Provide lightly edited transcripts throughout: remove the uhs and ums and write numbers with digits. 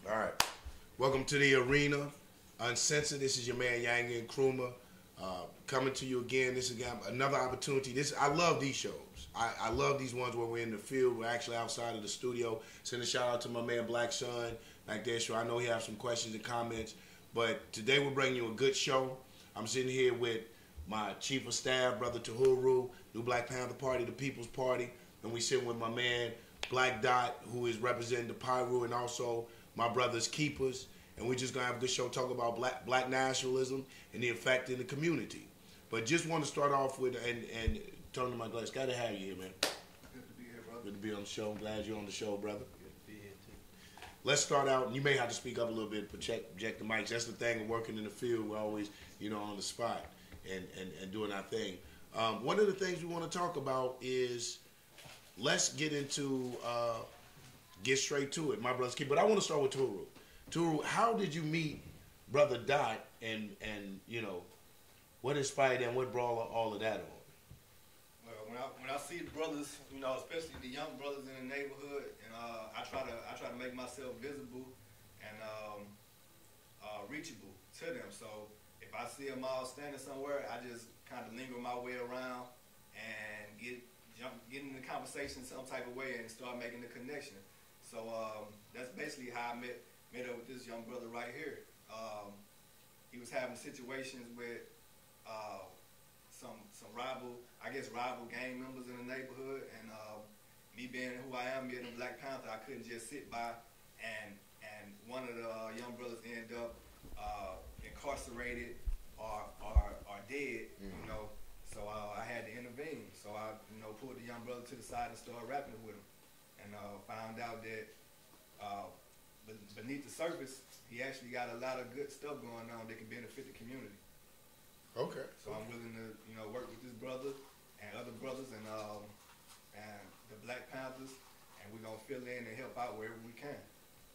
All right. Welcome to the arena. Uncensored. This is your man Yang and Kruma. Coming to you again. This is another opportunity. I love these shows. I love these ones where we're in the field. We're actually outside of the studio. Send a shout out to my man Black Son back there. So I know he has some questions and comments. But today we're bringing you a good show. I'm sitting here with my chief of staff, Brother Tahuru, New Black Panther Party, the People's Party. And we sitting with my man Bro.Dot, who is representing the Pyru, and also my brother's Keepers. And we're just going to have a good show, talk about black nationalism and the effect in the community. But just want to start off with, and turn to my glass. Glad to have you here, man. Good to be here, brother. Good to be on the show. Glad you're on the show, brother. Good to be here, too. Let's start out. You may have to speak up a little bit, project the mics. That's the thing of working in the field. We're always, on the spot and doing our thing. One of the things we want to talk about is, let's get into, get straight to it, my brother's key. But I want to start with Turu. Turu, how did you meet Brother Dot, and what inspired and what brought all of that on? Well, when I see the brothers, especially the young brothers in the neighborhood, and I try to make myself visible and reachable to them. So if I see them all standing somewhere, I just kind of linger my way around and get in the conversation some type of way and start making the connection. So that's basically how I met up with this young brother right here. He was having situations with some rival gang members in the neighborhood, and me being who I am, being a Black Panther, I couldn't just sit by and one of the young brothers end up incarcerated or dead, So I had to intervene. So I pulled the young brother to the side and started rapping with him, and found out that beneath the surface, he actually got a lot of good stuff going on that can benefit the community. Okay. So I'm willing to, work with this brother and other brothers and the Black Panthers, and we're gonna fill in and help out wherever we can.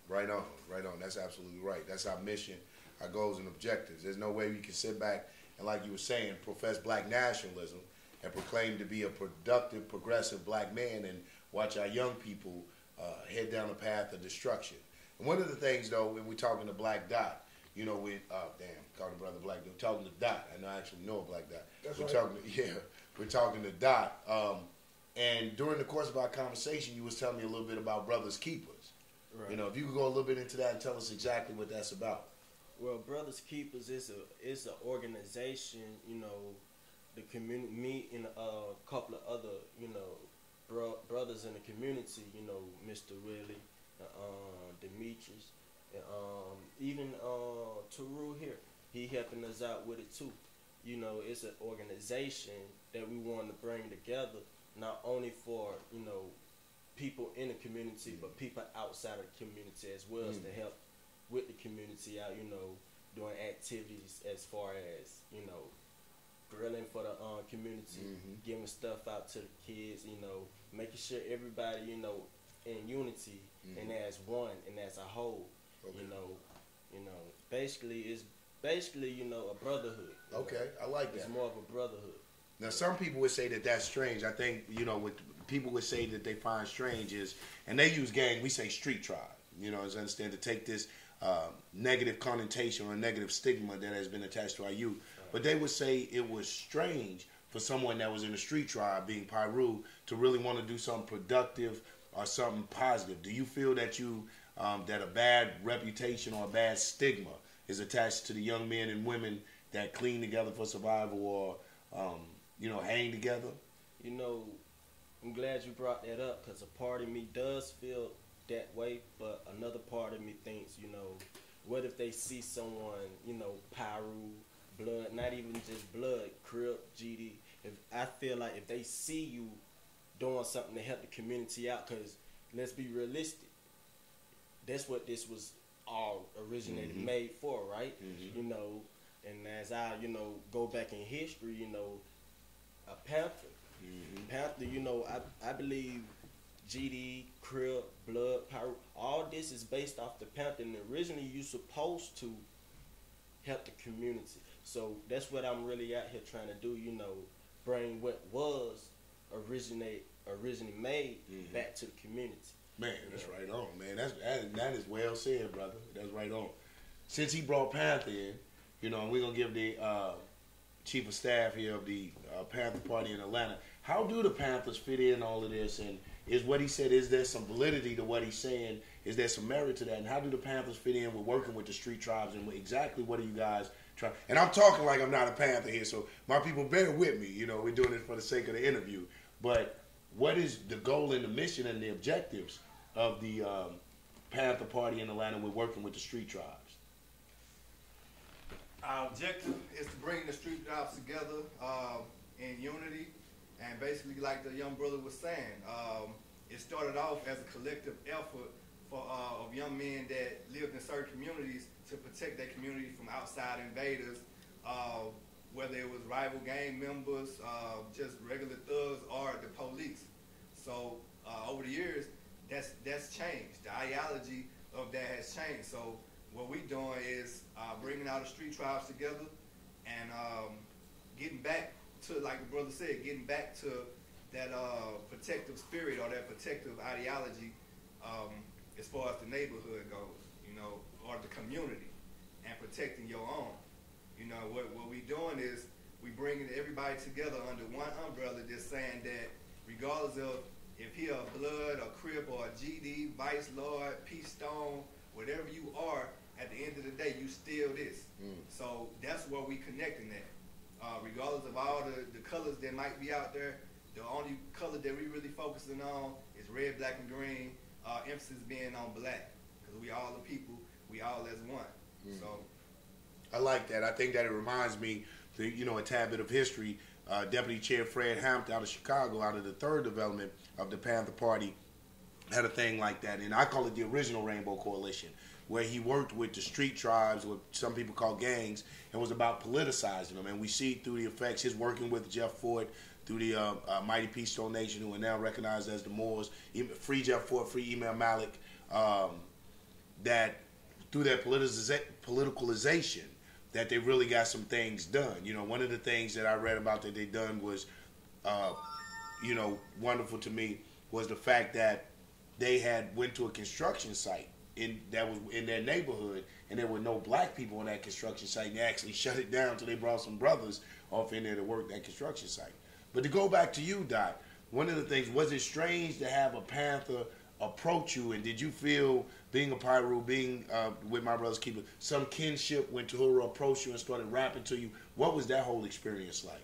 Right on, right on. That's absolutely right. That's our mission, our goals and objectives. There's no way we can sit back and, like you were saying, profess black nationalism and proclaim to be a productive, progressive black man and watch our young people head down a path of destruction. And one of the things, though, when we're talking to Bro.Dot, called the brother Black Dot. We're talking to Dot. I know I actually know a Black Dot. That's we're right. We're talking to Dot. And during the course of our conversation, you was telling me a little bit about Brothers Keepers. Right. If you could go a little bit into that and tell us exactly what that's about. Well, Brothers Keepers is an organization. The community, me and a couple of other brothers in the community. Mr. Willie, Demetrius, and even Taru here. He helping us out with it too. It's an organization that we want to bring together, not only for people in the community, but people outside of the community as well, as to help with the community out. Doing activities as far as grilling for the community, giving stuff out to the kids. Making sure everybody in unity and as one and as a whole. Okay. Basically a brotherhood. Okay, I like that. It's more of a brotherhood. Now, some people would say that that's strange. I think, what people would say that they find strange is, and they use gang, we say street tribe. As I understand, to take this negative connotation or negative stigma that has been attached to our youth. Right. But they would say it was strange for someone that was in a street tribe, being Pyru, to really want to do something productive or something positive. Do you feel that that a bad reputation or a bad stigma is attached to the young men and women that clean together for survival or, hang together? I'm glad you brought that up, because a part of me does feel that way, but another part of me thinks, what if they see someone, Pyru, blood, not even just blood, Crip, GD. I feel like if they see you doing something to help the community out, because let's be realistic, that's what this was all originated, made for, right? And as I, go back in history, a Panther, I believe GD, Crip, Blood, Pyru, all this is based off the Panther, and originally you supposed to help the community. So that's what I'm really out here trying to do, bring what was originate originally made back to the community. Man, that's right on, man. That is well said, brother. That's right on. Since he brought Panther in, you know, we're gonna give the chief of staff here of the Panther Party in Atlanta. How do the Panthers fit in all of this? And is what he said, is there some validity to what he's saying? Is there some merit to that? And how do the Panthers fit in with working with the street tribes? And exactly what are you guys trying? And I'm talking like I'm not a Panther here, so my people bear with me. You know, we're doing it for the sake of the interview. But what is the goal and the mission and the objectives of the Panther Party in Atlanta with working with the street tribes? Our objective is to bring the street tribes together in unity, and basically, like the young brother was saying, it started off as a collective effort of young men that lived in certain communities to protect their community from outside invaders, whether it was rival gang members, just regular thugs, or the police. So over the years, that's changed. The ideology of that has changed. So what we're doing is bringing all the street tribes together and getting back to, like the brother said, getting back to that protective spirit or that protective ideology as far as the neighborhood goes, you know, or the community, and protecting your own. You know, what we're doing is we bringing everybody together under one umbrella, just saying that regardless of if he a Blood, a Crip, or a GD, Vice Lord, Peace Stone, whatever you are, at the end of the day, you still this. So that's where we connecting at. Regardless of all the colors that might be out there, the only color that we really focusing on is red, black, and green. Emphasis being on black, because we all the people, we all as one. So I like that. I think that it reminds me, you know, a tad bit of history. Deputy Chair Fred Hampton out of Chicago, out of the third development of the Panther Party, had a thing like that, and I call it the original Rainbow Coalition, where he worked with the street tribes, what some people call gangs, and was about politicizing them. And we see through the effects, his working with Jeff Ford, through the Mighty Peace Stone Nation, who are now recognized as the Moors, free Jeff Ford, free Email Malik, that through that politicalization, that they really got some things done. You know, one of the things that I read about that they done was, you know, wonderful to me, was the fact that they had went to a construction site that was in their neighborhood, and there were no black people on that construction site, and they actually shut it down until they brought some brothers off in there to work that construction site. But to go back to you, Dot, one of the things, was it strange to have a Panther approach you, and did you feel, being a Pyru, being with my brother's keeper, some kinship when Tahura approached you and started rapping to you? What was that whole experience like?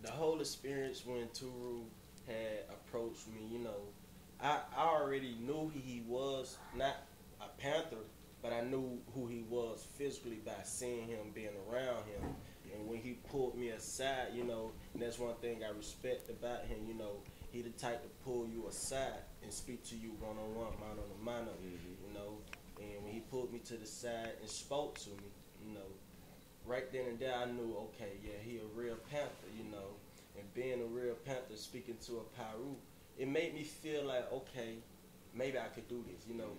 The whole experience when Turu had approached me, you know, I already knew he was not a Panther, but I knew who he was physically by seeing him, being around him. And when he pulled me aside, you know, and that's one thing I respect about him, you know, he the type to pull you aside and speak to you one-on-one, mano-a-mano, you know. And when he pulled me to the side and spoke to me, you know, right then and there I knew, okay, yeah, he a real Panther, you know. And being a real Panther, speaking to a Pyru, it made me feel like, okay, maybe I could do this, you know.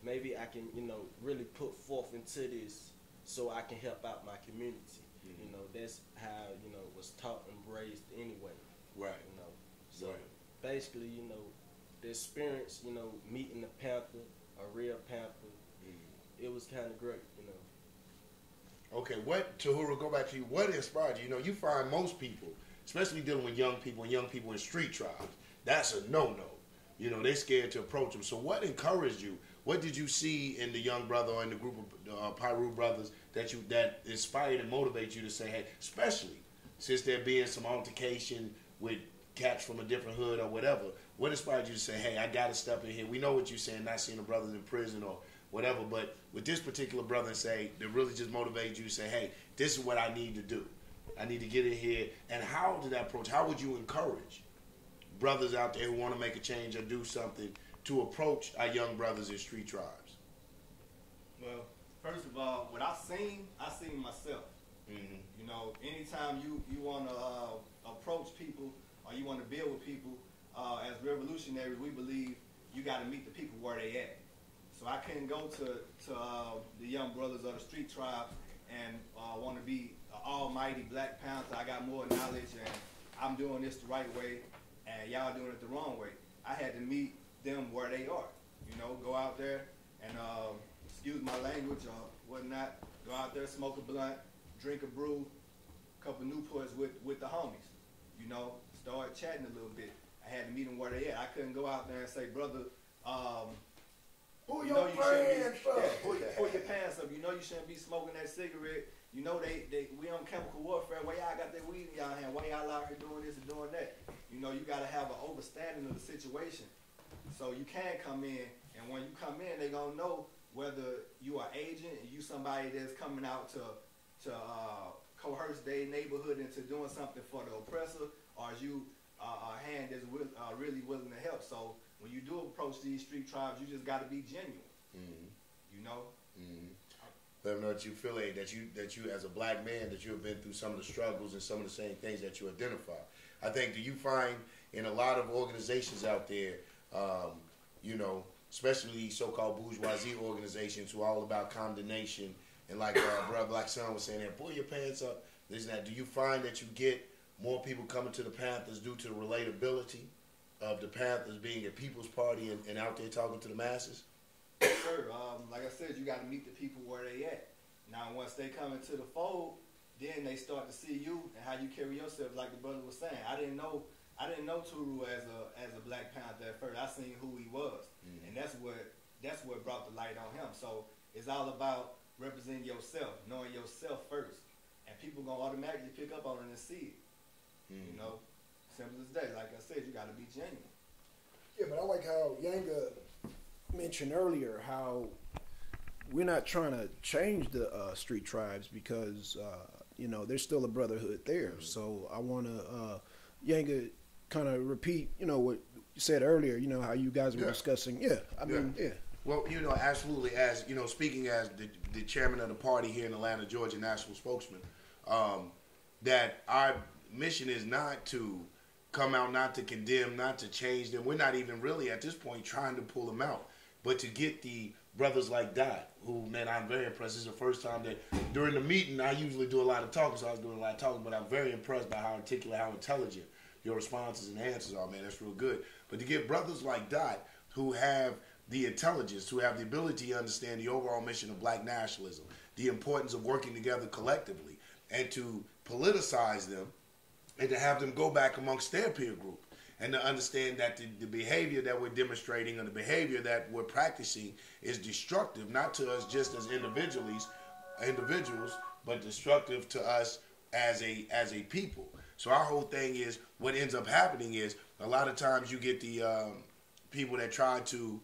Maybe I can, you know, really put forth into this so I can help out my community. You know, that's how, you know, was taught and raised anyway. Right. You know, so basically, you know, the experience, you know, meeting the Panther, a real Panther, it was kind of great, you know. Okay, what, Tahura, go back to you, what inspired you? You know, you find most people, especially dealing with young people and young people in street tribes, that's a no-no. You know, they're scared to approach them. So what encouraged you? What did you see in the young brother or in the group of Pyru brothers that inspired and motivated you to say, hey, especially since there being some altercation with cats from a different hood or whatever, what inspired you to say, hey, I got to step in here? We know what you're saying, not seeing the brothers in prison or whatever, but with this particular brother and say, that really just motivated you to say, hey, this is what I need to do. I need to get in here. And how did that approach? How would you encourage brothers out there who want to make a change or do something to approach our young brothers in street tribes? Well, first of all, what I seen myself. You know, anytime you want to approach people or you want to build with people, as revolutionaries, we believe you got to meet the people where they at. So I couldn't go to the young brothers of the street tribe and want to be an almighty Black Panther. I got more knowledge and I'm doing this the right way. and y'all doing it the wrong way. I had to meet them where they are. You know, go out there and excuse my language or whatnot. Go out there, smoke a blunt, drink a brew, couple Newports with the homies. You know, start chatting a little bit. I had to meet them where they at. I couldn't go out there and say, brother, pull you your know you pants shouldn't be, up. pull your pants up. You know you shouldn't be smoking that cigarette. You know we on chemical warfare. Why y'all got that weed in y'all hand? Why y'all out here doing this and doing that? You know, you got to have an understanding of the situation. So you can come in, and when you come in, they gonna know whether you are agent and you somebody that's coming out to coerce their neighborhood into doing something for the oppressor, or is you a hand that's really willing to help. So when you do approach these street tribes, you just got to be genuine. Mm-hmm. You know. Mm-hmm. Let them know that you feel that you as a black man that you have been through some of the struggles and some of the same things that you identify. I think, do you find in a lot of organizations out there, you know, especially so-called bourgeoisie organizations who are all about condemnation and like Brother Black Son was saying, there, pull your pants up, this and that. Do you find that you get more people coming to the Panthers due to the relatability of the Panthers being a people's party and out there talking to the masses? Sure. Like I said, you got to meet the people where they at. Now, once they come into the fold, then they start to see you and how you carry yourself. Like the brother was saying, I didn't know Turu as a Black Panther at first. I seen who he was, and that's what brought the light on him. So it's all about representing yourself, knowing yourself first, and people gonna automatically pick up on it and see it. You know, simple as that. Like I said, you got to be genuine. Yeah, but I like how Yanga mentioned earlier how we're not trying to change the street tribes because you know there's still a brotherhood there. So I want to Yanga kind of repeat, you know, what you said earlier. You know how you guys were discussing. Yeah, I mean, yeah. Well, you know, absolutely. As you know, speaking as the chairman of the party here in Atlanta, Georgia, national spokesman, that our mission is not to come out, not to condemn, not to change them. We're not even really at this point trying to pull them out, but to get the brothers like Dot, who, man, I'm very impressed. This is the first time that during the meeting, I usually do a lot of talking, so I was doing a lot of talking, but I'm very impressed by how articulate, how intelligent your responses and answers are, man. That's real good. But to get brothers like Dot, who have the intelligence, who have the ability to understand the overall mission of black nationalism, the importance of working together collectively, and to politicize them, and to have them go back amongst their peer group, and to understand that the behavior that we're demonstrating and the behavior that we're practicing is destructive, not to us just as individuals, but destructive to us as a people. So our whole thing is, what ends up happening is, a lot of times you get the people that try to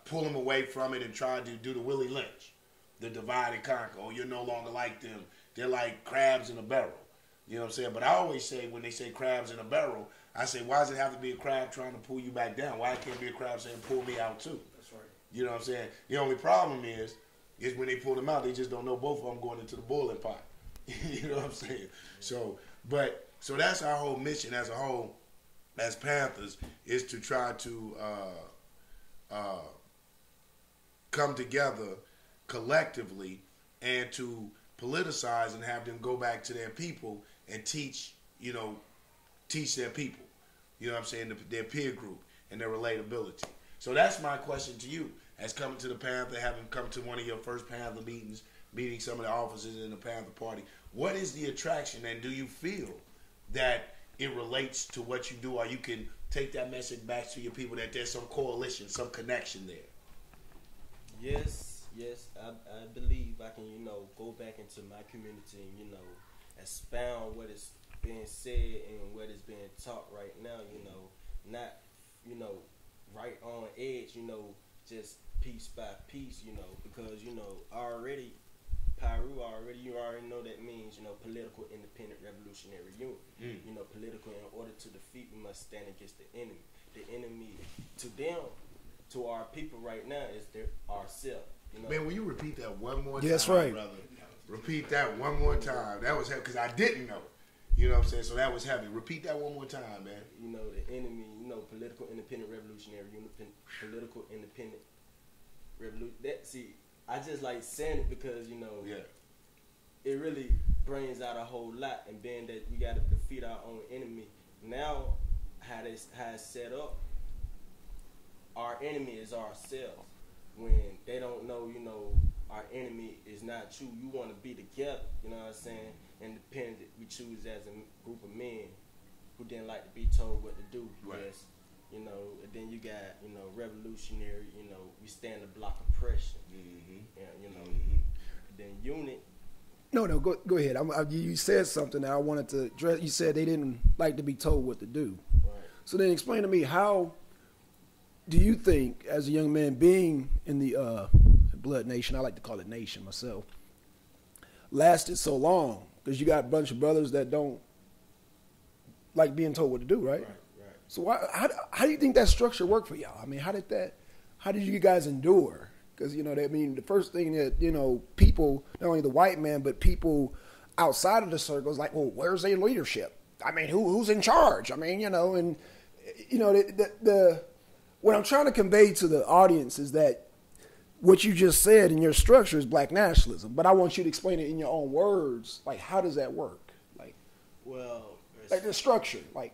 pull them away from it and try to do the Willie Lynch, the divide and conquer. Oh, you're no longer like them. They're like crabs in a barrel. You know what I'm saying? But I always say, when they say crabs in a barrel, I say, why does it have to be a crab trying to pull you back down? Why can't it be a crab saying, pull me out too? That's right. You know what I'm saying? The only problem is when they pull them out, they just don't know both of them going into the boiling pot. You know what I'm saying? So that's our whole mission as a whole, as Panthers, is to try to come together collectively and to politicize and have them go back to their people and teach their people, you know what I'm saying, their peer group and their relatability. So that's my question to you, as coming to the Panther, having come to one of your first Panther meetings, meeting some of the officers in the Panther Party. What is the attraction, and do you feel that it relates to what you do, or you can take that message back to your people that there's some coalition, some connection there? Yes, I believe I can, go back into my community and, expound what is being said and what is being taught right now, not, right on edge, just piece by piece, because, already, Pyru you already know that means, political independent revolutionary union. Political, in order to defeat, we must stand against the enemy. The enemy to them, to our people right now, is ourselves. Man, will you repeat that one more time, That's right, brother? Repeat that one more time. That was heavy, because I didn't know. You know what I'm saying? So that was heavy. Repeat that one more time, man. The enemy, political independent revolutionary union, political independent revolution. I just like saying it because, it really brings out a whole lot. And being that we got to defeat our own enemy, now how it's set up, our enemy is ourselves. When they don't know, you know, our enemy is not you. You want to be together, you know what I'm saying? Independent. We choose as a group of men who didn't like to be told what to do. Right. Yes. You know, and then you got, you know, revolutionary, you know, we stand to block oppression. Yeah, you know. Then unit. No, go ahead. You said something that I wanted to address. You said they didn't like to be told what to do. Right. So then explain to me, how do you think, as a young man being in the Blood Nation, I like to call it Nation myself, lasted so long? Because you got a bunch of brothers that don't like being told what to do, right? Right. So how do you think that structure worked for y'all? I mean, how did you guys endure? Because, you know, the first thing that, you know, people, not only the white man, but people outside of the circle is like, well, where's their leadership? I mean, who's in charge? I mean, you know, and, you know, what I'm trying to convey to the audience is that what you just said in your structure is black nationalism, but I want you to explain it in your own words. Like, how does that work? Like, like the structure, like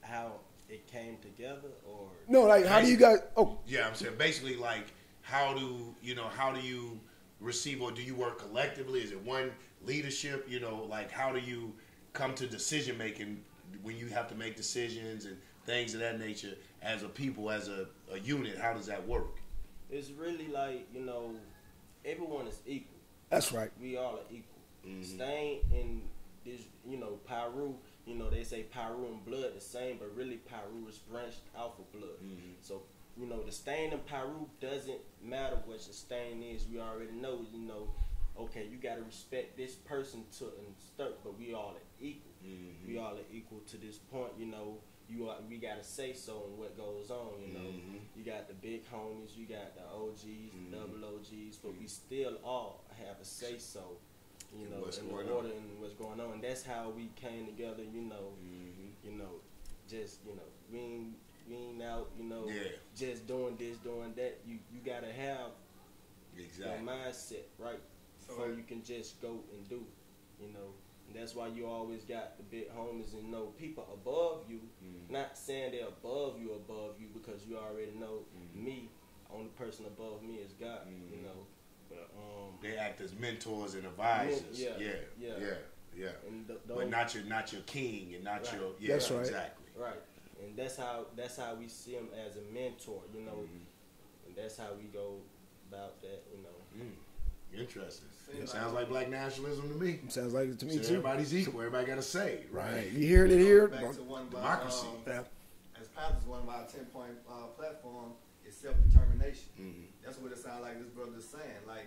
how it came together, or no, like how do you guys? Oh, yeah, I'm saying basically like how do you receive, or do you work collectively? Is it one leadership? You know, like how do you come to decision making when you have to make decisions and things of that nature as a people, as a unit? How does that work? It's really like, you know, everyone is equal. that's right. We all are equal. Staying in this, you know, Pyru, you know, they say Pyru and blood the same, but really Pyru is branched out of blood. So, you know, the stain in Pyru doesn't matter what your stain is. We already know, you know, okay, you got to respect this person to and start, but we all are equal. We all are equal to this point, you know. We got to say so in what goes on, you know. You got the big homies, you got the OGs, the double OGs, but we still all have a say so, you know, in the order and what's going on. And that's how we came together, you know. You know, just, you know, we ain't out, you know, just doing this, doing that. You got to have your mindset right before you can just go and do, you know. And that's why you always got the big homies and know people above you. Not saying they're above you, because you already know me. Only person above me is God, you know. But they act as mentors and advisors. Yeah. And but not your king and not your. Yeah, that's right. Exactly. Right. And that's how we see him as a mentor, you know. And that's how we go about that, you know. Interesting. It sounds like black nationalism to me. Sounds like it to me so too. Everybody's equal. Everybody got a say, right? You hearing it here? Back to one by, democracy. As Panthers, one of our 10-point platform is self-determination. That's what it sounds like this brother is saying. Like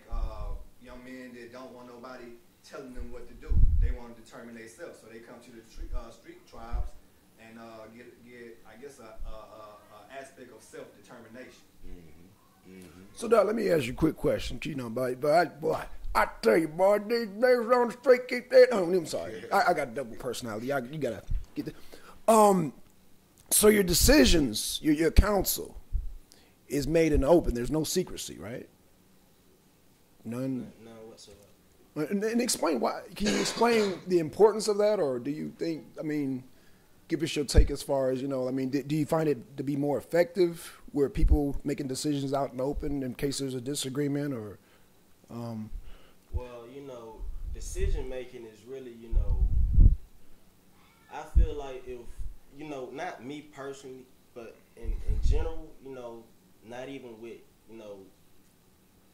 young men that don't want nobody telling them what to do. They want to determine themselves. So they come to the street tribes and get I guess a aspect of self-determination. So now let me ask you a quick question. You know, but I tell you, boy, these niggas on the street keep that. Oh, I'm sorry. I got a double personality. You gotta get that. So your decisions, your counsel, is made in the open. There's no secrecy, right? None. No whatsoever. And explain why. Can you explain the importance of that, or do you think? I mean, give us your take as far as, you know. I mean, do you find it to be more effective where people making decisions out in the open in case there's a disagreement, or? Well, you know, decision making is really, you know, I feel like if, you know, not me personally, but in general, you know, not even with, you know,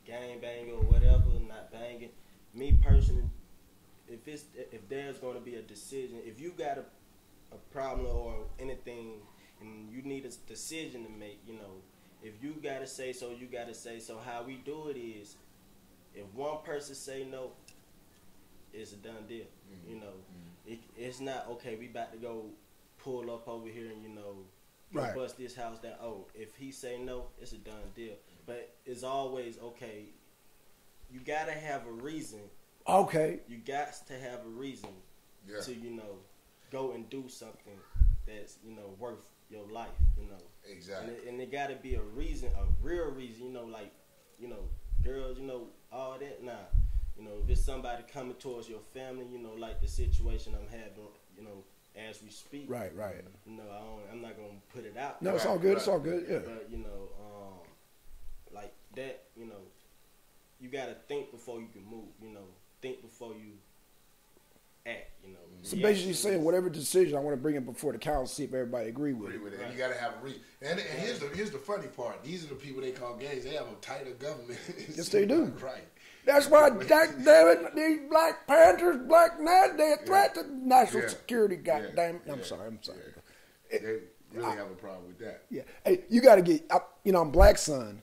gang banging or whatever, not banging, me personally, if there's going to be a decision, if you got a problem or anything and you need a decision to make, you know, if you got to say so, you got to say so. How we do it is, if one person say no, it's a done deal. You know, it's not, okay, we about to go pull up over here and, you know, right, bust this house down. Oh, if he say no, it's a done deal. But it's always, okay, you got to have a reason. Okay. You got to have a reason to, you know, go and do something that's, you know, worth your life, you know. Exactly. And it got to be a reason, a real reason, you know, like, you know, girls, you know, all that. Nah, you know, if it's somebody coming towards your family, you know, like the situation I'm having, you know, as we speak. Right. You know, I'm not gonna put it out. No, it's all good. It's all good. Yeah. But you know, like that. You know, you gotta think before you can move. You know, think before you act. You know. So basically, you're saying whatever decision I want to bring it before the council, see if everybody agree with it. Right. You got to have a reason. And here's the funny part. These are the people they call gangs. They have a tighter government. Yes, they do. Right. That's why, Jack David, these Black Panthers, Black Knights, they're a threat to national security. Goddamn! I'm sorry. They really have a problem with that. Yeah. Hey, you got to get. I'm Black Son,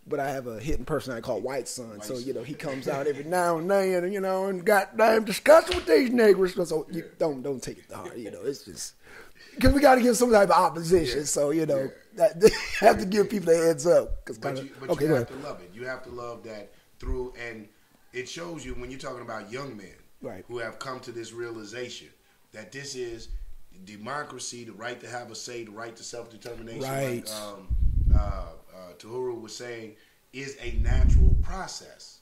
but I have a hidden personality called White Son. So he comes out every now and then, and goddamn discussing with these niggers. So you don't take it to heart. It's just because we got to give some type of opposition. So that have to give people a heads up. But you have to love it. You have to love that through, and it shows you when you're talking about young men who have come to this realization that this is democracy, the right to have a say, the right to self-determination. Right. Like Tahuru was saying, is a natural process.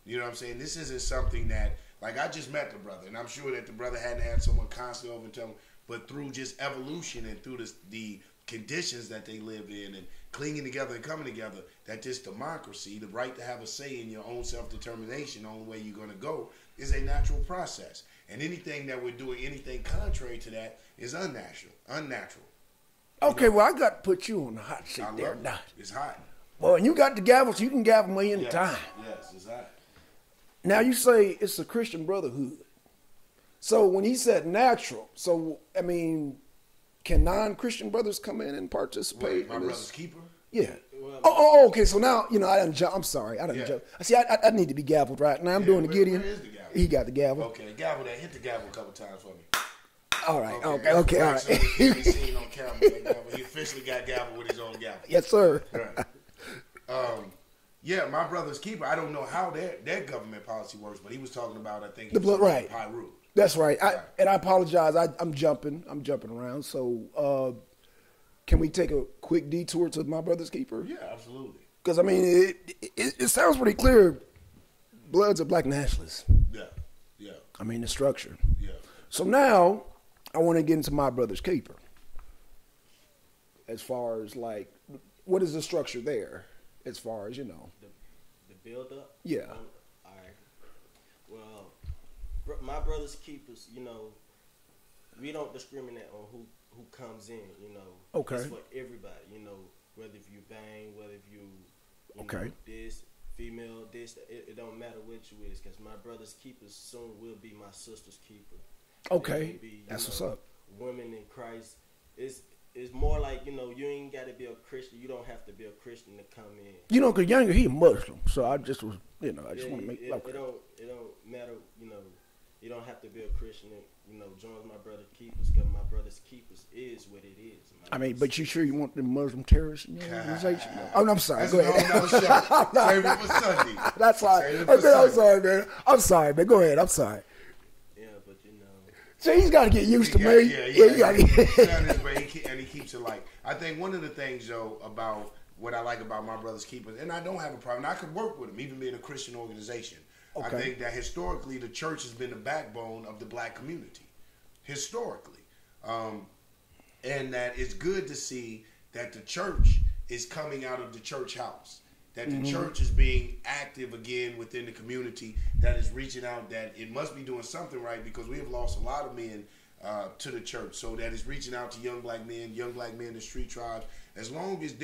You know what I'm saying? This isn't something that, like, I just met the brother, and I'm sure that the brother hadn't had someone constantly over and tell him, but through just evolution and through the conditions that they live in and clinging together and coming together, that this democracy, the right to have a say in your own self-determination, the only way you're going to go, is a natural process. And anything that we're doing, anything contrary to that, is unnatural. Okay, well, I got to put you on the hot seat there. Now. It's hot. Well, and you got the gavel, so you can gavel me anytime. Yes, it's hot. Now, you say it's a Christian brotherhood. So when he said natural, so, I mean, can non-Christian brothers come in and participate? My brother's keeper? Yeah. Oh, okay. So now, I done jump. I'm sorry. I done jump. See, I need to be gavelled right now. I'm doing the Gideon. Where is the gavel? He got the gavel. Okay, gavel that. Hit the gavel a couple times for me. All right. Okay. All right. So he seen on camera. He officially got gavel with his own gavel. Yes, sir. Right. My brother's keeper. I don't know how their government policy works, but he was talking about, I think, right. Pyru. That's right. And I apologize. I'm jumping around. So, can we take a quick detour to my brother's keeper? Yeah, absolutely. Because I mean, it sounds pretty clear. Blood's a black nationalist. Yeah. I mean, the structure. Yeah. So now I want to get into my brother's keeper. As far as like, what is the structure there? As far as the build up. Yeah. All right. Well, my brother's keepers. We don't discriminate on who comes in. Okay. It's for everybody. Whether if you bang, whether if you okay. know, this female, this it don't matter which you is, because my brother's keepers soon will be my sister's keeper. Okay. That's what's up. Women in Christ. It's more like, you ain't got to be a Christian. You don't have to be a Christian to come in. Because Younger, he a Muslim. So I just was, I just want to make it don't matter, you don't have to be a Christian and, join my brother's keepers, because my brother's keepers is what it is. But you sure you want the Muslim terrorists in your organization? Oh, no, I'm sorry. Go ahead. Save it for Sunday. That's fine. I'm sorry, man. I'm sorry, man. Go ahead. I'm sorry. So he's got to get used to me. And he keeps it light. I think one of the things, though, about what I like about my brother's keepers, and I don't have a problem, I could work with him, even being a Christian organization. Okay. I think that historically the church has been the backbone of the black community. Historically. And that it's good to see that the church is coming out of the church house. That the church is being active again within the community, that is reaching out, that it must be doing something right, because we have lost a lot of men to the church. So that is reaching out to young black men in street tribes. As long as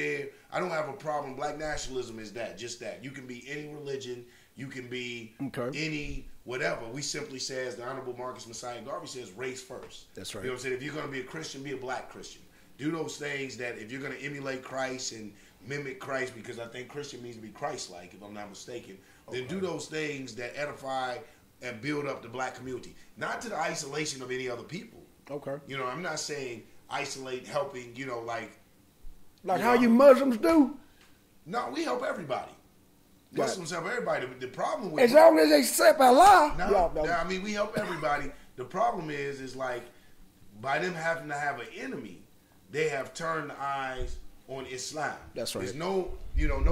I don't have a problem. Black nationalism is just that. You can be any religion. You can be any whatever. We simply say, as the Honorable Marcus Messiah Garvey says, race first. That's right. You know what I'm saying? If you're going to be a Christian, be a black Christian. Do those things that if you're going to emulate Christ and mimic Christ, because I think Christian means to be Christ-like, if I'm not mistaken, then do those things that edify and build up the black community. Not to the isolation of any other people. Okay. I'm not saying isolate, helping, like how you Muslims do? No, we help everybody. Muslims help everybody. The problem with... As long as they accept Allah. I mean, we help everybody. The problem is like, by them having to have an enemy, they have turned the eyes on Islam. That's right. There's no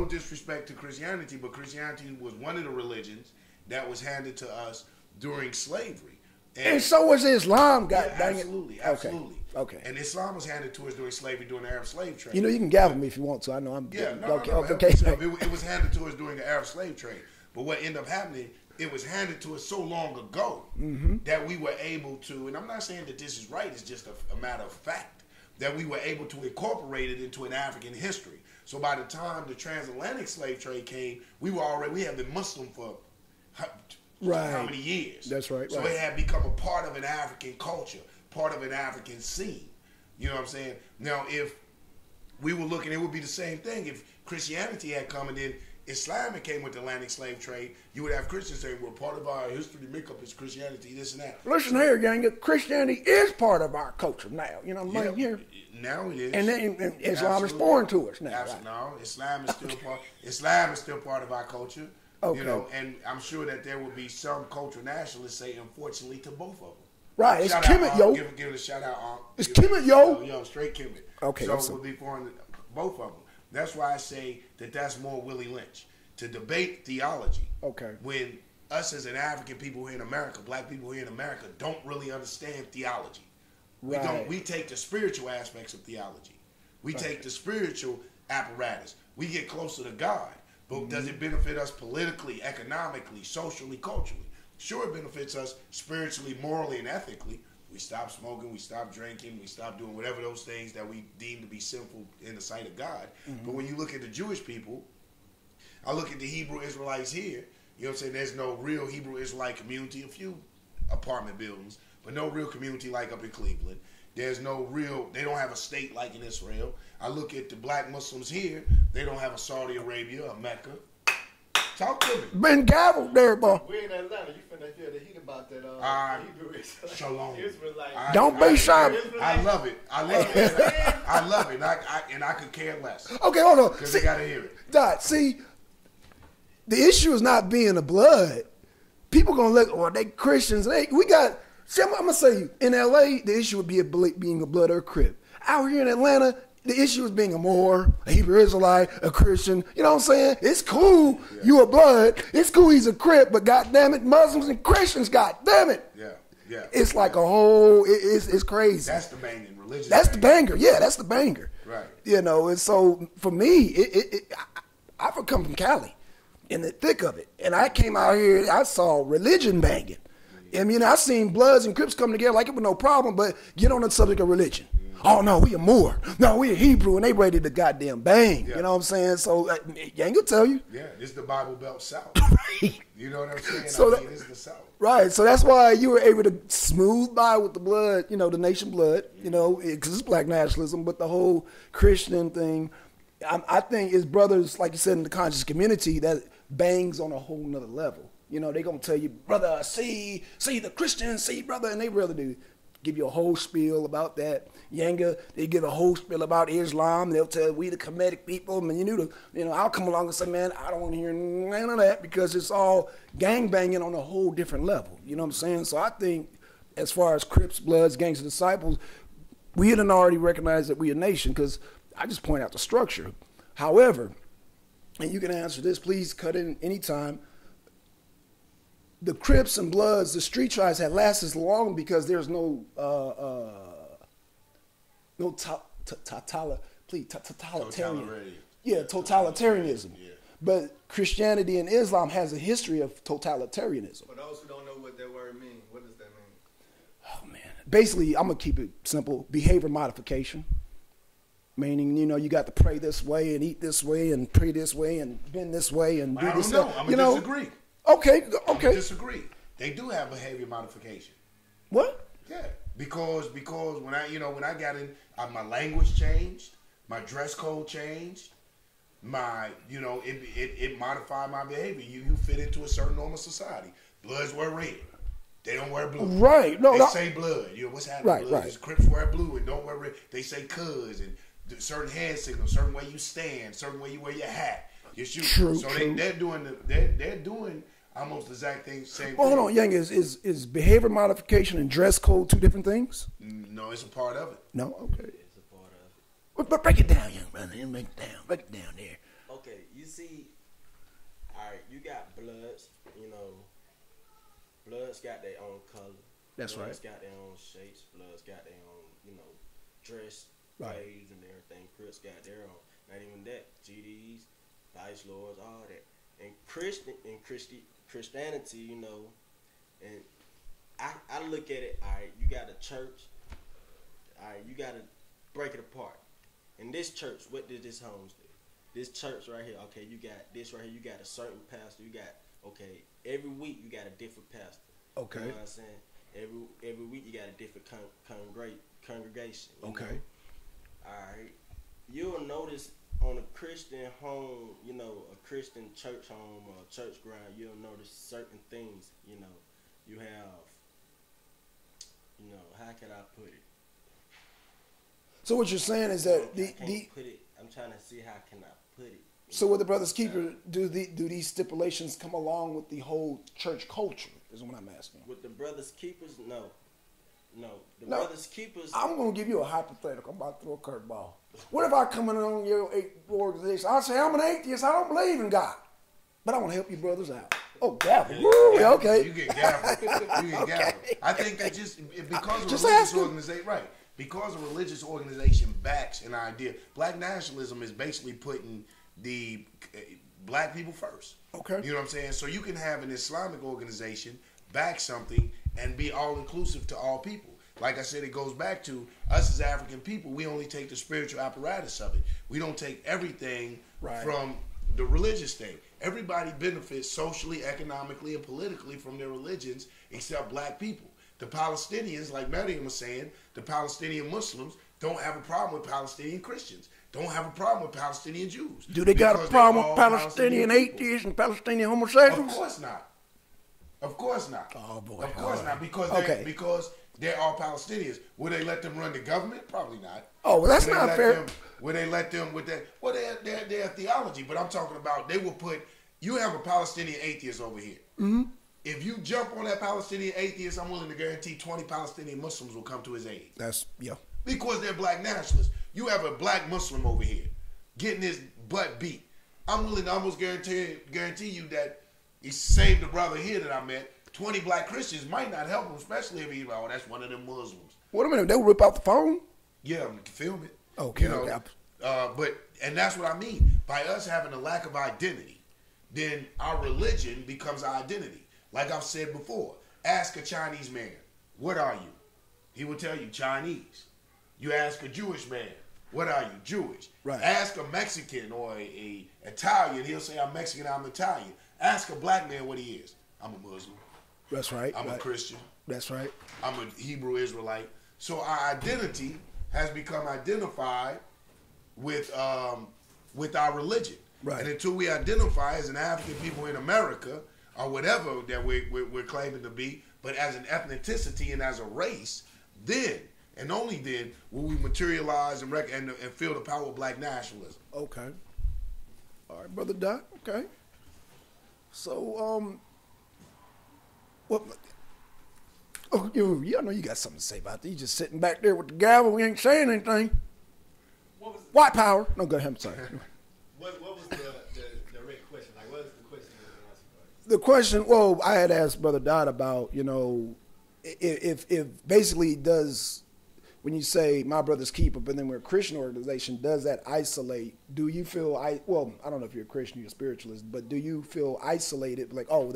disrespect to Christianity, but Christianity was one of the religions that was handed to us during slavery. And so was Islam, God dang it. absolutely, Okay. absolutely. Okay. And Islam was handed to us during slavery, during the Arab slave trade. You know, you can gavel me if you want to. I know I'm. Yeah, okay. no. Okay. It was handed to us during the Arab slave trade. But what ended up happening, it was handed to us so long ago that we were able to, and I'm not saying that this is right, it's just a matter of fact, that we were able to incorporate it into an African history. So by the time the transatlantic slave trade came, we had been Muslim for how many years? That's right. So it had become a part of an African culture, part of an African scene. You know what I'm saying? Now, if we were looking, it would be the same thing. If Christianity had come and then Islam came with the Atlantic slave trade, you would have Christians saying, well, part of our history to make up is Christianity, this and that. Listen here, gang. Christianity is part of our culture now. You know what I mean? Here. Now it is. And then Islam is foreign to us now. Absolutely. No, Islam is still part. Islam is still part of our culture. Okay. You know, and I'm sure that there will be some cultural nationalists say, unfortunately, to both of them. Right. It's Shout Kemet, out, yo. Give it a shout out. It's Kemet, yo. Yo, straight Kemet. Okay. So it will be foreign, both of them. That's why I say that that's more Willie Lynch. To debate theology. Okay. When us as an African people here in America, black people here in America, don't really understand theology. Right. We take the spiritual aspects of theology. We take the spiritual apparatus. We get closer to God. But does it benefit us politically, economically, socially, culturally? Sure, it benefits us spiritually, morally, and ethically. We stop smoking, we stop drinking, we stop doing whatever those things that we deem to be sinful in the sight of God. But when you look at the Jewish people, I look at the Hebrew Israelites here, you know what I'm saying? There's no real Hebrew Israelite community, a few apartment buildings, but no real community like up in Cleveland. There's no real, they don't have a state like in Israel. I look at the black Muslims here, they don't have a Saudi Arabia, a Mecca. Talk to me. Been gavelled there, boy. We're in Atlanta. You finna feel the heat about that Hebrew Israelite. Shalom. Israelite. Don't be shy. I love it. I love it. I love it. And I could care less. Okay, hold on. Because they got to hear it. Dot, see, the issue is not being a blood. People gonna look, well, they Christians. I'm gonna say you in LA, the issue would be being a blood or a Crip. Out here in Atlanta, the issue is being a Moor, a Hebrew Israelite, a Christian. You know what I'm saying? It's cool, you a blood. It's cool, he's a Crip, but goddamn it, Muslims and Christians, goddamn it. Yeah. It's like a whole. It's crazy. That's the banging religion. That's the banger. Yeah, that's the banger. Right. You know, and so for me, I come from Cali, in the thick of it, and I came out here. I saw religion banging. I mean, I seen Bloods and Crips come together like it was no problem, but get on the subject of religion. Oh no, we a Moor. No, we a Hebrew, and they ready to goddamn bang. Yeah. You know what I'm saying? So Yang will tell you. Yeah, this is the Bible Belt South. You know what I'm saying? So this is the South. Right, so that's why you were able to smooth by with the blood, you know, the nation blood, you know, because it's black nationalism, but the whole Christian thing, I think it's brothers, like you said, in the conscious community that bangs on a whole nother level. You know, they going to tell you, brother, see the Christians, see, brother, and they really do give you a whole spiel about that. Yanga, they give a whole spiel about Islam. They'll tell we the Kemetic people. I mean, I'll come along and say, man, I don't want to hear none of that because it's all gang banging on a whole different level. You know what I'm saying? So I think as far as Crips, Bloods, Gangs of Disciples, we had already recognized that we a nation because I just point out the structure. However, and you can answer this, please cut in anytime. The Crips and Bloods, the street tribes had lasted as long because there's no totalitarian. Yeah, totalitarianism. Yeah. But Christianity and Islam has a history of totalitarianism. For those who don't know what that word means, what does that mean? Oh man, basically, I'm gonna keep it simple. Behavior modification, meaning you got to pray this way and eat this way and pray this way and bend this way and do this. I'm gonna disagree. Okay. I'm gonna disagree. They do have behavior modification. What? Yeah, because when I got in, my language changed, my dress code changed, it modified my behavior. You fit into a certain normal society. Bloods wear red. They don't wear blue. Right. No, they say blood. What's happening? Right, Bloods. right. Crips wear blue and don't wear red. They say cuz and certain hand signals, certain way you stand, certain way you wear your hat, your shoes. True. So true. they're doing almost the exact same well, thing. hold on, Yang, is behavior modification and dress code two different things? No, it's a part of it. No? Okay. It's a part of it. But break it down, young brother. Break it down there. Okay, you see, all right, you got Bloods, Bloods got their own color. That's Bloods right. got their own shapes. Bloods got their own, dress Right. ways and everything. Crips got their own. Not even that. GDs, Vice Lords, all that. And Christianity, and I look at it. All right, you got a church. All right, you got to break it apart. In this church, what did this homes do? This church right here, okay, you got this right here. You got a certain pastor. You got, okay, every week you got a different pastor. Okay. You know what I'm saying? Every week you got a different congregation. Okay. All right. You'll notice on a Christian home, a Christian church home or a church ground, you'll notice certain things. You have, how can I put it? So what you're saying is that Put it. I'm trying to see how can I put it. So with the Brothers Keeper, do these stipulations come along with the whole church culture? Is what I'm asking. With the Brothers Keepers, no. The No. Brothers Keepers. I'm gonna give you a hypothetical. I'm about to throw a curveball. What if I come in on your organization? I say I'm an atheist. I don't believe in God, but I want to help you brothers out. Oh, gavel. Woo, okay. You get gavel. You get gavel. I think that because of Just religious asking. organization, right? Because a religious organization backs an idea. Black nationalism is basically putting the black people first. Okay. You know what I'm saying? So you can have an Islamic organization back something and be all inclusive to all people. Like I said, it goes back to us as African people. We only take the spiritual apparatus of it. We don't take everything Right. from the religious thing. Everybody benefits socially, economically, and politically from their religions except black people. The Palestinians, like Mariam was saying, the Palestinian Muslims don't have a problem with Palestinian Christians. Don't have a problem with Palestinian Jews. Do they got a Because problem they're with all Palestinian people. atheists and Palestinian homosexuals? Of course not. Of course not. Oh, boy. Of course not. Because they're all Palestinians. Would they let them run the government? Probably not. Oh, well, that's Would they not let fair. Would they let them with that? Well, their theology. But I'm talking about they will put. You have a Palestinian atheist over here. Mm-hmm. If you jump on that Palestinian atheist, I'm willing to guarantee 20 Palestinian Muslims will come to his aid. Yeah. Because they're black nationalists. You have a black Muslim over here getting his butt beat. I'm willing to almost guarantee you that he saved the brother here that I met. 20 black Christians might not help him, especially if he's like, oh, that's one of them Muslims. Wait a minute. They will rip out the phone? Yeah, we can film it. Okay. And that's what I mean. By us having a lack of identity, then our religion becomes our identity. Like I've said before, ask a Chinese man, what are you? He will tell you Chinese. You ask a Jewish man, what are you? Jewish. Right. Ask a Mexican or a Italian, he'll say I'm Mexican, I'm Italian. Ask a black man what he is. I'm a Muslim. That's right. I'm a Christian. That's right. I'm a Hebrew Israelite. So our identity has become identified with our religion. Right. And until we identify as an African people in America or whatever that we're claiming to be, but as an ethnicity and as a race, then and only then will we materialize and feel the power of black nationalism. Okay. All right, Brother Dot. Okay. So, I know you got something to say about that. You just sitting back there with the gavel. We ain't saying anything. What was White power. No, go ahead. I'm sorry. what was the direct question? Like, what is the question you were asking? The question, well, I had asked Brother Dot about, if basically does, when you say my brother's keeper, but then we're a Christian organization, does that isolate? Do you feel, I don't know if you're a Christian, you're a spiritualist, but do you feel isolated? Like, oh,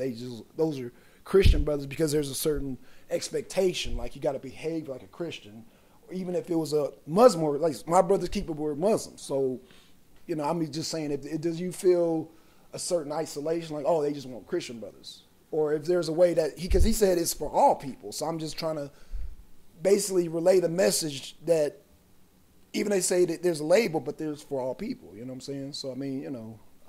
those are Christian brothers because there's a certain expectation, like you got to behave like a Christian, or even if it was a Muslim, or like my brother's keeper were Muslim. So, I'm just saying, does you feel a certain isolation, like, oh, they just want Christian brothers? Or if there's a way that, because he said it's for all people. So I'm just trying to basically relay the message that even they say that there's a label, but there's for all people. You know what I'm saying? So, I mean,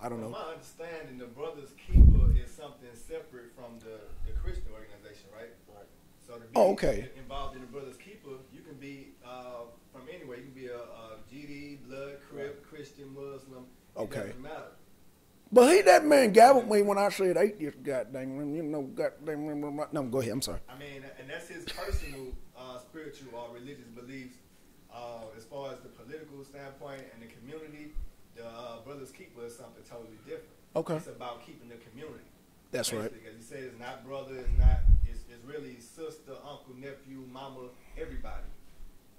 I don't know. My understanding, the Brothers Keeper is something separate from the Christian organization, right? Right. So to be involved in the Brothers Keeper, you can be from anywhere. You can be a GD, Blood, Crip, Christian, Muslim. It doesn't matter. But that man gabbled me when I said atheist, goddamn, goddamn. No, go ahead. I'm sorry. I mean, and that's his personal spiritual or religious beliefs. As far as the political standpoint and the community, the Brothers Keeper is something totally different. Okay. It's about keeping the community. That's right. Because he said it's not brother, it's is really sister, uncle, nephew, mama, everybody.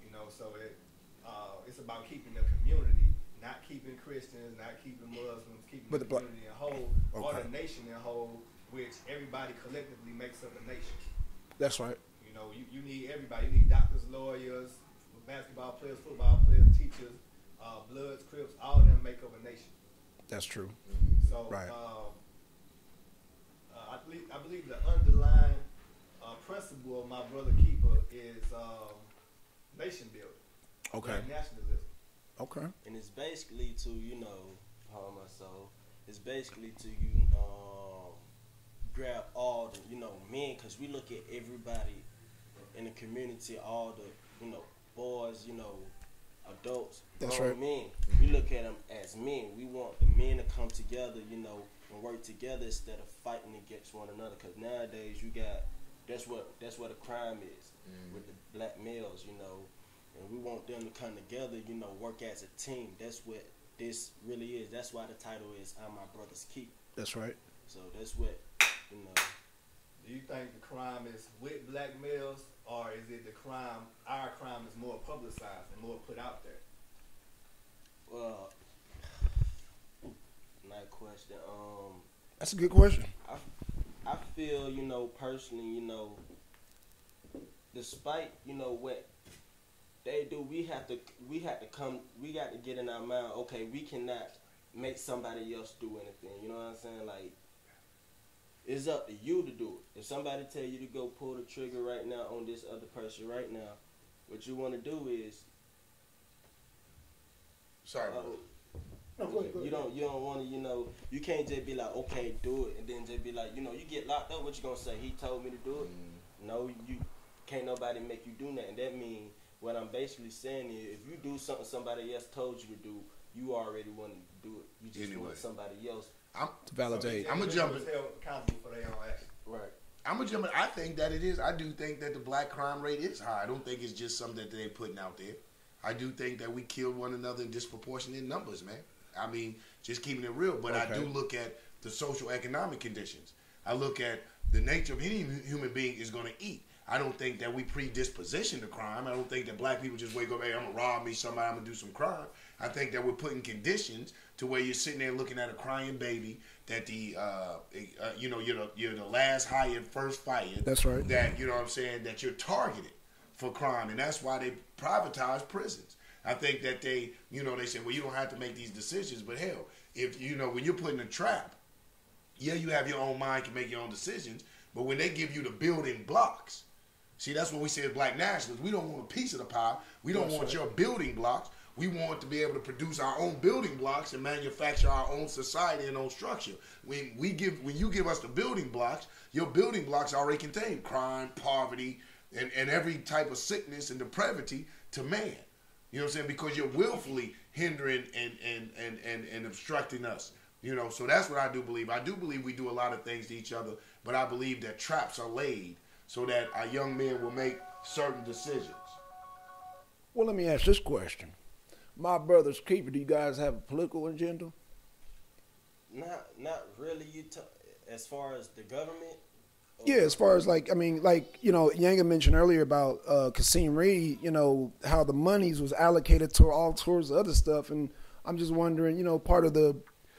You know, so it's about keeping the community, not keeping Christians, not keeping Muslims, keeping the community in whole, or the nation in whole, which everybody collectively makes up a nation. That's right. You know, you need everybody. You need doctors, lawyers, basketball players, football players, teachers, Bloods, Crips, all of them make up a nation. That's true. So, right. I believe the underlying principle of my brother keeper is nation building. Okay. Like nationalism. Okay. And it's basically to, you know, harm my soul. It's basically to grab all the, you know, men, because we look at everybody in the community, all the, you know, boys, you know, adults, that's grown right. men. We look at them as men. We want the men to come together, you know, and work together instead of fighting against one another. Because nowadays you got, that's what the crime is with the black males, you know. And we want them to come together, you know, work as a team. That's what this really is. That's why the title is I'm My Brother's Keeper. That's right. So that's what, you know. Do you think the crime is with black males, or is it our crime is more publicized and more put out there? Well, nice question. That's a good question. I feel, you know, personally, you know, despite, you know, what they do, we got to get in our mind, okay, we cannot make somebody else do anything. You know what I'm saying? Like, it's up to you to do it. If somebody tell you to go pull the trigger right now on this other person right now, what you want to do is, sorry, no, go ahead. you don't want to, you know, you can't just be like, okay, do it, and then just be like, you know, you get locked up. What you gonna say? He told me to do it. No, you can't nobody make you do nothing. That means what I'm basically saying is, if you do something somebody else told you to do, you already want to do it. You just want somebody else to validate. I'm gonna jump in. Accountable for their own action. Right. I'm gonna jump in. I think that it is. I do think that the black crime rate is high. I don't think it's just something that they're putting out there. I do think that we kill one another in disproportionate numbers, man. I mean, just keeping it real. But I do look at the social economic conditions. I look at the nature of any human being is going to eat. I don't think that we predisposition to crime. I don't think that black people just wake up, hey, I'm going to rob me somebody, I'm going to do some crime. I think that we're putting conditions to where you're sitting there looking at a crying baby that you know, you're the last hired, first fired. That's right. That, you know what I'm saying, that you're targeted for crime. And that's why they privatize prisons. I think that they, you know, they say, well, you don't have to make these decisions. But hell, if, you know, when you're put in a trap, yeah, you have your own mind, can make your own decisions. But when they give you the building blocks, see, that's what we say as black nationalists. We don't want a piece of the pie. We don't want your building blocks. We want to be able to produce our own building blocks and manufacture our own society and own structure. When you give us the building blocks, your building blocks already contain crime, poverty, and every type of sickness and depravity to man. You know what I'm saying? Because you're willfully hindering and obstructing us. You know, so that's what I do believe. I do believe we do a lot of things to each other, but I believe that traps are laid so that our young men will make certain decisions. Well, let me ask this question. My brother's keeper, do you guys have a political agenda? Not really. As far as the government? Yeah, as far as like, I mean, like, you know, Yanga mentioned earlier about Kasim Reed, you know, how the monies was allocated to all towards other stuff. And I'm just wondering, you know,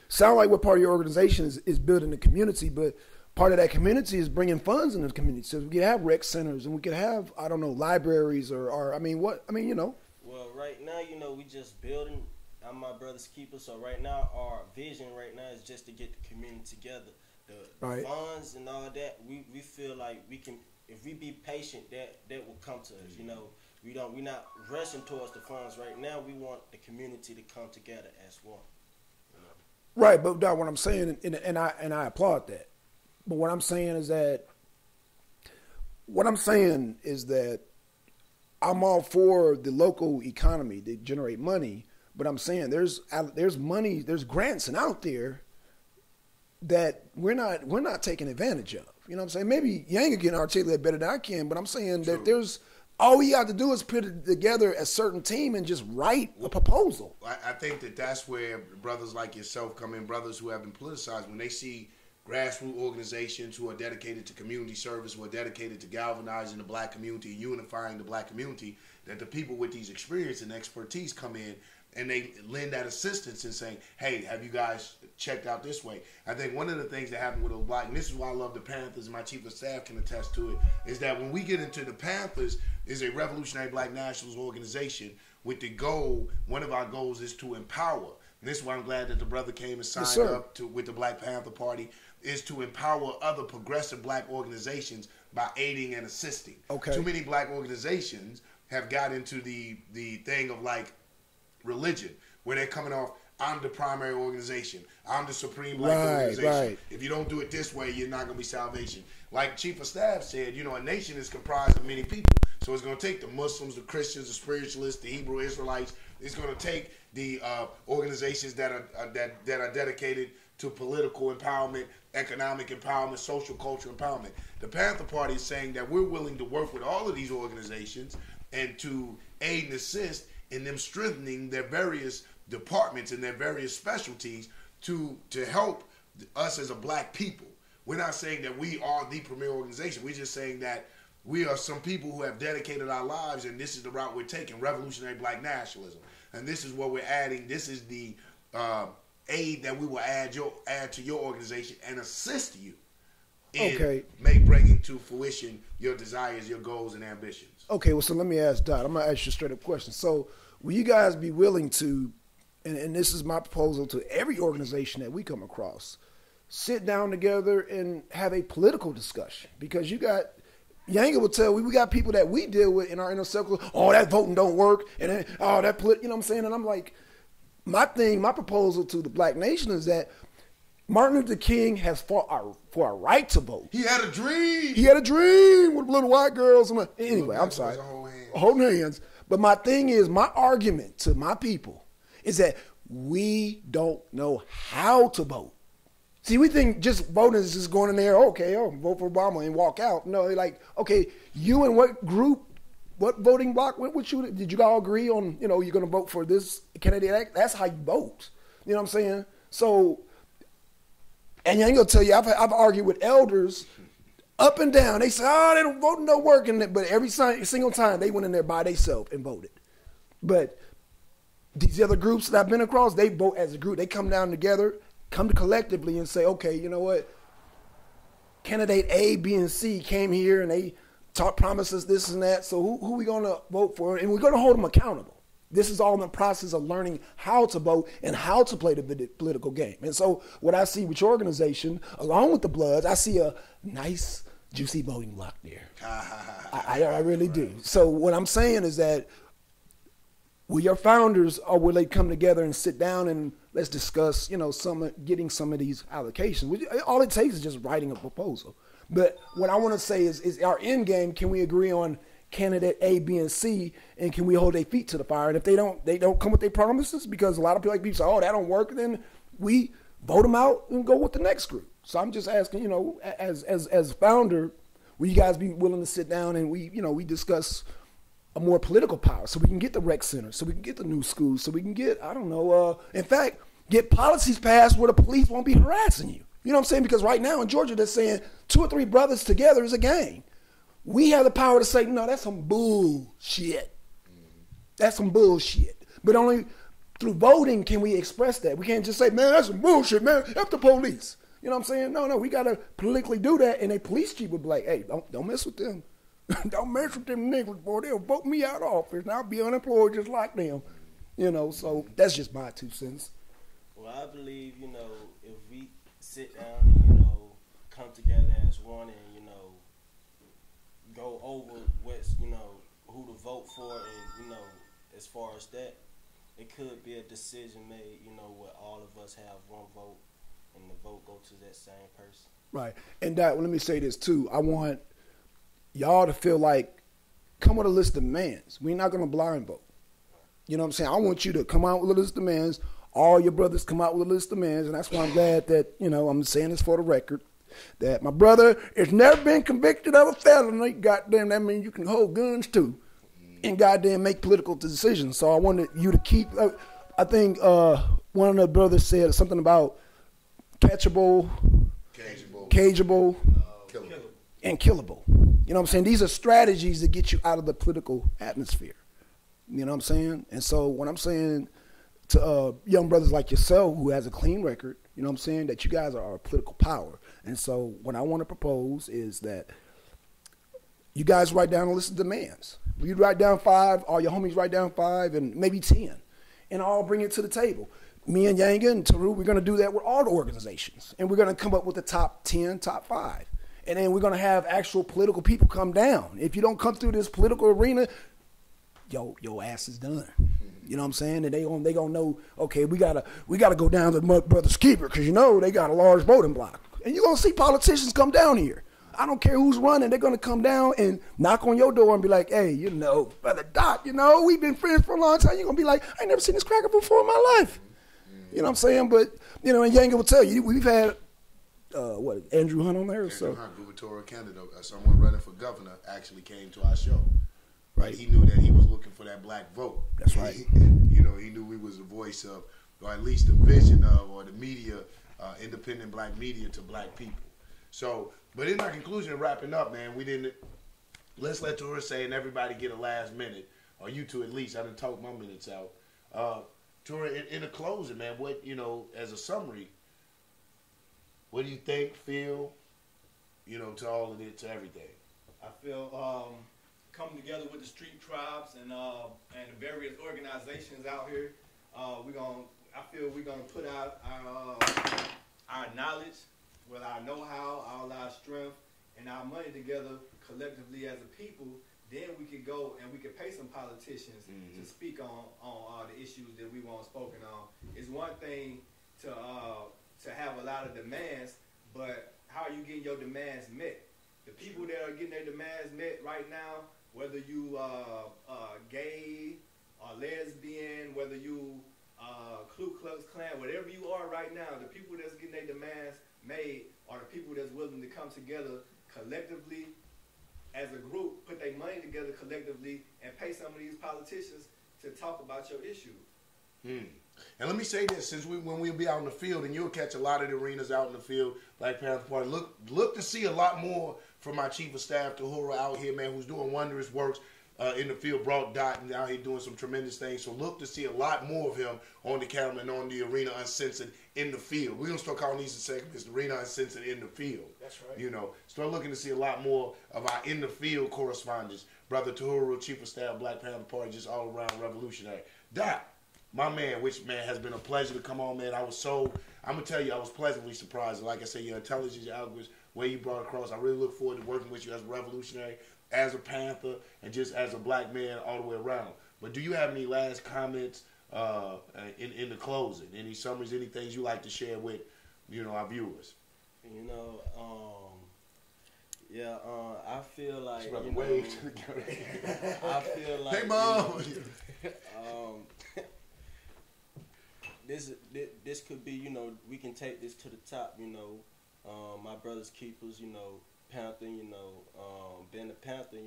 sound like what part of your organization is building the community, but part of that community is bringing funds into the community. So we could have rec centers and we could have, I don't know, libraries or you know. Well, right now, you know, we just building. I'm My Brother's Keeper. So right now, our vision right now is just to get the community together. The funds and all that, we feel like we can, if we be patient, that will come to us. You know, we're not rushing towards the funds right now. We want the community to come together as one. You know? Right, but Doc, what I'm saying, and I applaud that. But what I'm saying is that I'm all for the local economy to generate money. But I'm saying there's money, there's grants and out there that we're not taking advantage of. You know what I'm saying? Maybe Yanga can articulate better than I can, but I'm saying that there's all we have to do is put it together a certain team and just write a proposal. I think that's where brothers like yourself come in, brothers who have been politicized, when they see grassroots organizations who are dedicated to community service, who are dedicated to galvanizing the black community, unifying the black community, that the people with these experience and expertise come in and they lend that assistance in saying, hey, have you guys checked out this way? I think one of the things that happened with the black, and this is why I love the Panthers, and my chief of staff can attest to it, is that when we get into the Panthers is a revolutionary black nationalist organization with the goal, one of our goals is to empower. And this is why I'm glad that the brother came and signed up with the Black Panther Party, is to empower other progressive black organizations by aiding and assisting. Okay. Too many black organizations have got into the thing of like religion, where they're coming off, I'm the primary organization, I'm the supreme black organization. Right. If you don't do it this way, you're not going to be salvation. Like Chief of Staff said, you know, a nation is comprised of many people. So it's going to take the Muslims, the Christians, the spiritualists, the Hebrew Israelites. It's going to take the organizations that are dedicated to political empowerment, economic empowerment, social culture empowerment. The Panther Party is saying that we're willing to work with all of these organizations and to aid and assist in them strengthening their various departments and their various specialties to help us as a black people. We're not saying that we are the premier organization. We're just saying that we are some people who have dedicated our lives, and this is the route we're taking, revolutionary black nationalism. And this is what we're adding. This is the aid that we will add to your organization and assist you in bringing to fruition your desires, your goals, and ambitions. Okay, well, so let me ask Dot. I'm going to ask you a straight-up question. So will you guys be willing to, and this is my proposal to every organization that we come across, sit down together and have a political discussion? Because you got, Yanga will tell we got people that we deal with in our inner circle, oh, that voting don't work, and then, oh, that you know what I'm saying? And I'm like, my proposal to the black nation is that Martin Luther King has fought for our right to vote. He had a dream. He had a dream with little white girls. Anyway, I'm sorry. Holding hands. But my thing is, my argument to my people is that we don't know how to vote. See, we think just voting is just going in there, vote for Obama and walk out. No, they're like, okay, you and what group, what voting block went with you? Did you all agree on, you're going to vote for this candidate? That's how you vote. You know what I'm saying? So, and I ain't going to tell you, I've argued with elders up and down. They say, they don't vote, no work. But every single time they went in there by themselves and voted. But these other groups that I've been across, they vote as a group. They come down together, come collectively and say, okay, you know what? Candidate A, B, and C came here and they promised us this and that. So who are we going to vote for? And we're going to hold them accountable. This is all in the process of learning how to vote and how to play the political game. And so what I see with your organization, along with the Bloods, I see a nice, juicy voting block there. I really do. So what I'm saying is that will your founders, or will they come together and sit down and let's discuss, getting some of these allocations? All it takes is just writing a proposal. But what I want to say is our end game, can we agree on candidate A, B, and C, and can we hold their feet to the fire? And if they don't come with their promises, because a lot of people say, that don't work, then we vote them out and go with the next group. So I'm just asking, as founder, will you guys be willing to sit down and we discuss a more political power so we can get the rec center, so we can get the new schools, so we can get, in fact, get policies passed where the police won't be harassing you. You know what I'm saying? Because right now in Georgia, they're saying 2 or 3 brothers together is a gang. We have the power to say, no, that's some bullshit. That's some bullshit. But only through voting can we express that. We can't just say, man, that's some bullshit, man. F the police. You know what I'm saying? No, we got to politically do that. And a police chief would be like, hey, don't mess with them. Don't mess with them niggas, boy. They'll vote me out of office, and I'll be unemployed just like them. So that's just my 2 cents. Well, I believe, if we sit down and, come together as one and, go over what's, who to vote for, and, as far as that, it could be a decision made, where all of us have one vote, and the vote go to that same person. Right. And let me say this too. I want y'all to feel like, come with a list of demands. We're not going to blind vote. You know what I'm saying? I want you to come out with a list of demands. All your brothers come out with a list of demands, and that's why I'm glad that, I'm saying this for the record, that my brother has never been convicted of a felony. Goddamn, that means you can hold guns too, and goddamn make political decisions. So I wanted you to keep. I think one of the brothers said something about catchable cageable, Killable. and killable. You know what I'm saying? These are strategies to get you out of the political atmosphere. You know what I'm saying? And so when I'm saying to young brothers like yourself who has a clean record, you know what I'm saying, that you guys are a political power. And so what I want to propose is that you guys write down a list of demands. You write down 5, all your homies write down 5, and maybe 10, and I'll bring it to the table. Me and Yanga and Taru, we're going to do that with all the organizations, and we're going to come up with the top 10, top 5. And then we're going to have actual political people come down. If you don't come through this political arena, your ass is done. You know what I'm saying? And they gonna know, okay, we gotta go down to Mud Brothers Keeper because they got a large voting block. And you're gonna see politicians come down here. I don't care who's running, they're gonna come down and knock on your door and be like, hey, Brother Dot, we've been friends for a long time. You're gonna be like, I ain't never seen this cracker before in my life. You know what I'm saying? But and Yanga will tell you, we've had Andrew Hunt on there. Andrew Hunt, gubernatorial candidate, someone running for governor, actually came to our show. Right. He knew that he was looking for that black vote. That's right. He knew we was the voice of, or at least the vision of, or the media, independent black media to black people. So, but in our conclusion, wrapping up, man, let's let Tora say and everybody get a last minute, or you two at least. I done talked my minutes out. Tora, in the closing, man, what, as a summary, what do you think, feel, to all of it, to everything? I feel coming together with the street tribes and the various organizations out here, I feel we're gonna put out our knowledge, with our know-how, all our strength, and our money together collectively as a people. Then we could go and we could pay some politicians to speak on the issues that we want spoken on. It's one thing to have a lot of demands, but how are you getting your demands met? The people that are getting their demands met right now, whether you gay or lesbian, whether you Ku Klux Klan, whatever you are right now, the people that's getting their demands made are the people that's willing to come together collectively as a group, put their money together collectively, and pay some of these politicians to talk about your issues. And let me say this, since when we'll be out in the field, and you'll catch a lot of the arenas out in the field, Black Panther Party, look to see a lot more from my chief of staff, Tahura, out here, man, who's doing wondrous works in the field, Bro.Dot, and out here doing some tremendous things. So look to see a lot more of him on the camera and on the Arena Uncensored in the field. We're going to start calling these segments the Arena Uncensored in the field. That's right. Start looking to see a lot more of our in the field correspondents. Brother Tahura, chief of staff, Black Panther Party, just all around revolutionary. Dot, my man, which, man, has been a pleasure to come on, man. I'm going to tell you, I was pleasantly surprised. Like I said, your intelligence, your algorithms, way you brought across. I really look forward to working with you as a revolutionary, as a Panther, and just as a black man all the way around. But do you have any last comments in the closing? Any summaries, any things you like to share with, our viewers? I feel like, I feel like, hey, Mom! This could be, we can take this to the top, my brother's keepers, Panther, being a Panther,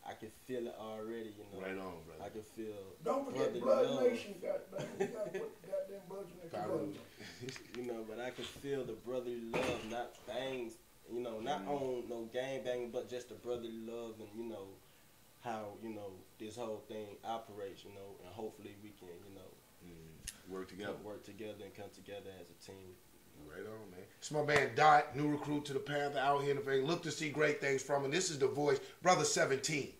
I can feel it already, Right on, brother. I can feel. Don't forget Blood Nation, goddamn. You gotta put goddamn Blood Nation. But I can feel the brotherly love, not bangs, not on no gang banging, but just the brotherly love and, how, this whole thing operates, and hopefully we can, work together and come together as a team. Right on, man. It's my man Dot, new recruit to the Panther, out here in the vein. Look to see great things from him. This is the voice. Brother 17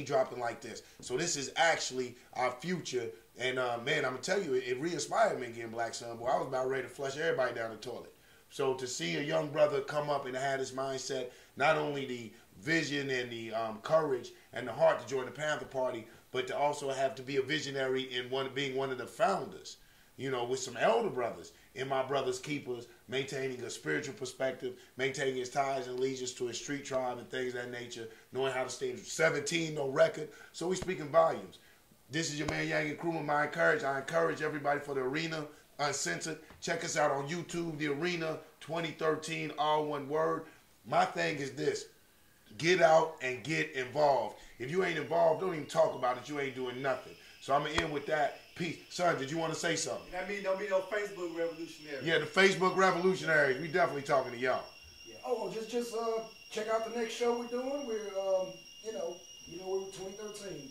dropping like this. So this is actually our future. And, man, I'm going to tell you, it re-inspired me again, Black Son. Boy, I was about ready to flush everybody down the toilet. So to see a young brother come up and have this mindset, not only the vision and the courage and the heart to join the Panther Party, but to also have to be a visionary in being one of the founders, with some elder brothers in my brother's keepers, maintaining a spiritual perspective, maintaining his ties and allegiance to his street tribe and things of that nature, knowing how to stay 17, no record. So we speaking volumes. This is your man Yang and Krumah. I encourage everybody for the Arena Uncensored. Check us out on YouTube, the Arena 2013, all one word. My thing is this. Get out and get involved. If you ain't involved, don't even talk about it. You ain't doing nothing. So I'm going to end with that. Peace. Son, did you want to say something? That mean don't be no Facebook revolutionary. Yeah, the Facebook revolutionaries. We definitely talking to y'all. Yeah. Oh, just check out the next show we're doing. We're we're 2013.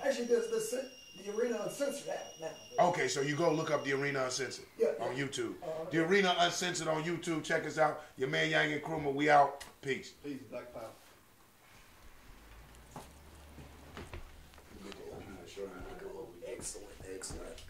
Actually, there's the Arena Uncensored app now. Okay, so you go look up the Arena Uncensored on YouTube. The Arena Uncensored on YouTube. Check us out. Your man Yang and Krumah. We out. Peace. Peace, Black Power. Excellent, excellent.